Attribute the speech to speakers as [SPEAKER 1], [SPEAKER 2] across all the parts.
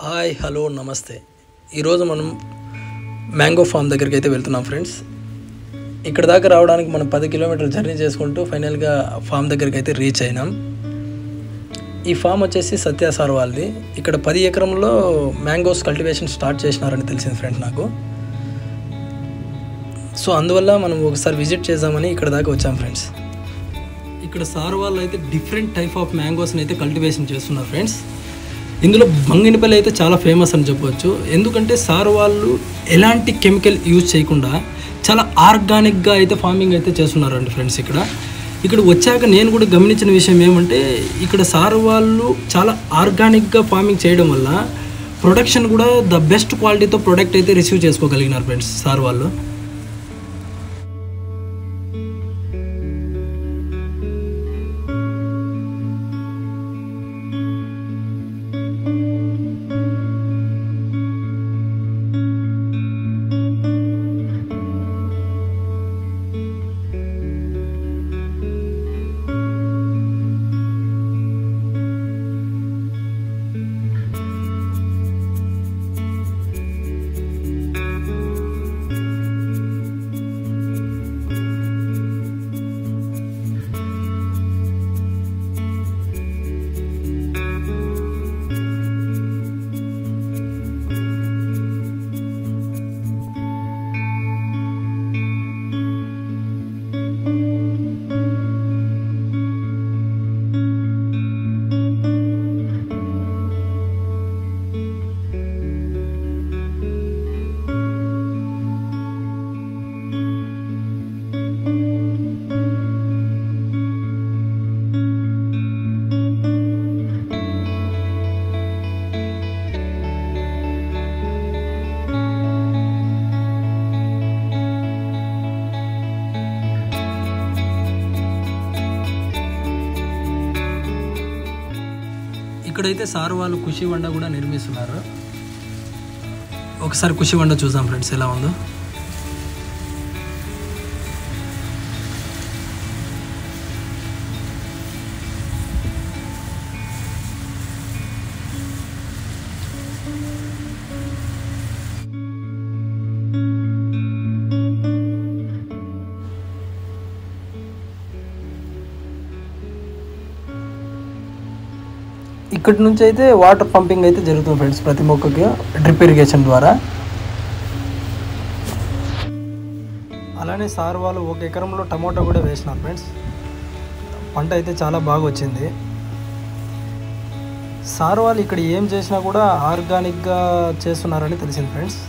[SPEAKER 1] Hi hello నమస్తే. ఈరోజు మనం మ్యాంగో ఫామ్ దగ్గరికి అయితే వెళ్తున్నాం ఫ్రెండ్స్. ఇక్కడ దాకా రావడానికి మనం 10 కిలోమీటర్లు జర్నీ చేసుకుంటూ ఫైనల్గా ఫామ్ దగ్గరికి అయితే రీచ్ అయినాం. ఈ ఫామ్ వచ్చేసి సత్య సార్ వాళ్ళది. ఇక్కడ 10 ఎకరంలో మ్యాంగోస్ కల్టివేషన్ స్టార్ట్ చేసినారని తెలిసింది ఫ్రెండ్స్ నాకు. సో అందువల్ల మనం ఒకసారి విజిట్ చేద్దామని ఇక్కడ దాకా వచ్చాం ఫ్రెండ్స్. ఇక్కడ సార్ వాళ్ళు అయితే డిఫరెంట్ టైప్ ఆఫ్ మ్యాంగోస్ని అయితే కల్టివేషన్ చేస్తున్నారు ఫ్రెండ్స్. ఇందులో బంగినపల్లి అయితే చాలా ఫేమస్ అని చెప్పవచ్చు. ఎందుకంటే సార్ వాళ్ళు ఎలాంటి కెమికల్ యూజ్ చేయకుండా చాలా ఆర్గానిక్గా అయితే ఫార్మింగ్ అయితే చేస్తున్నారండి ఫ్రెండ్స్. ఇక్కడ వచ్చాక నేను కూడా గమనించిన విషయం ఏమంటే ఇక్కడ సార్ వాళ్ళు చాలా ఆర్గానిక్గా ఫార్మింగ్ చేయడం వల్ల ప్రొడక్షన్ కూడా ద బెస్ట్ క్వాలిటీతో ప్రొడక్ట్ అయితే రిసీవ్ చేసుకోగలిగినారు ఫ్రెండ్స్ సార్ వాళ్ళు. ఇక్కడైతే సార్ వాళ్ళు ఖుషి వండ కూడా నిర్మిస్తున్నారు. ఒకసారి ఖుషి వండ చూద్దాం ఫ్రెండ్స్ ఎలా ఉందో. ఇక్కడి నుంచి అయితే వాటర్ పంపింగ్ అయితే జరుగుతుంది ఫ్రెండ్స్ ప్రతి మొక్కకి డ్రిప్ ఇరిగేషన్ ద్వారా. అలానే సార్ వాళ్ళు 1 ఎకరంలో టమోటా కూడా వేసినారు ఫ్రెండ్స్. పంట అయితే చాలా బాగా వచ్చింది. సార్ వాళ్ళు ఇక్కడ ఏం చేసినా కూడా ఆర్గానిక్గా చేస్తున్నారని తెలిసింది ఫ్రెండ్స్.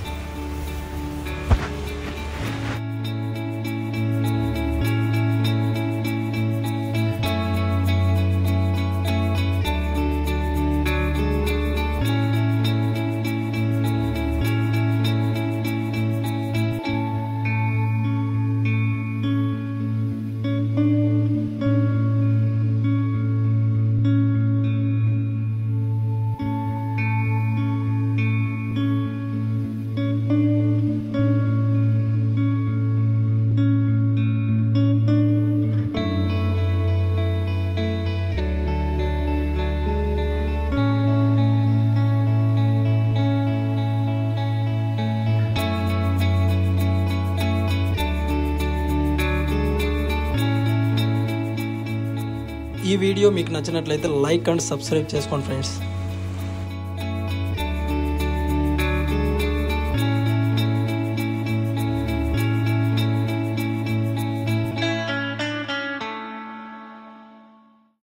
[SPEAKER 1] ఈ వీడియో మీకు నచ్చినట్లయితే లైక్ అండ్ సబ్స్క్రైబ్ చేసుకోండి ఫ్రెండ్స్.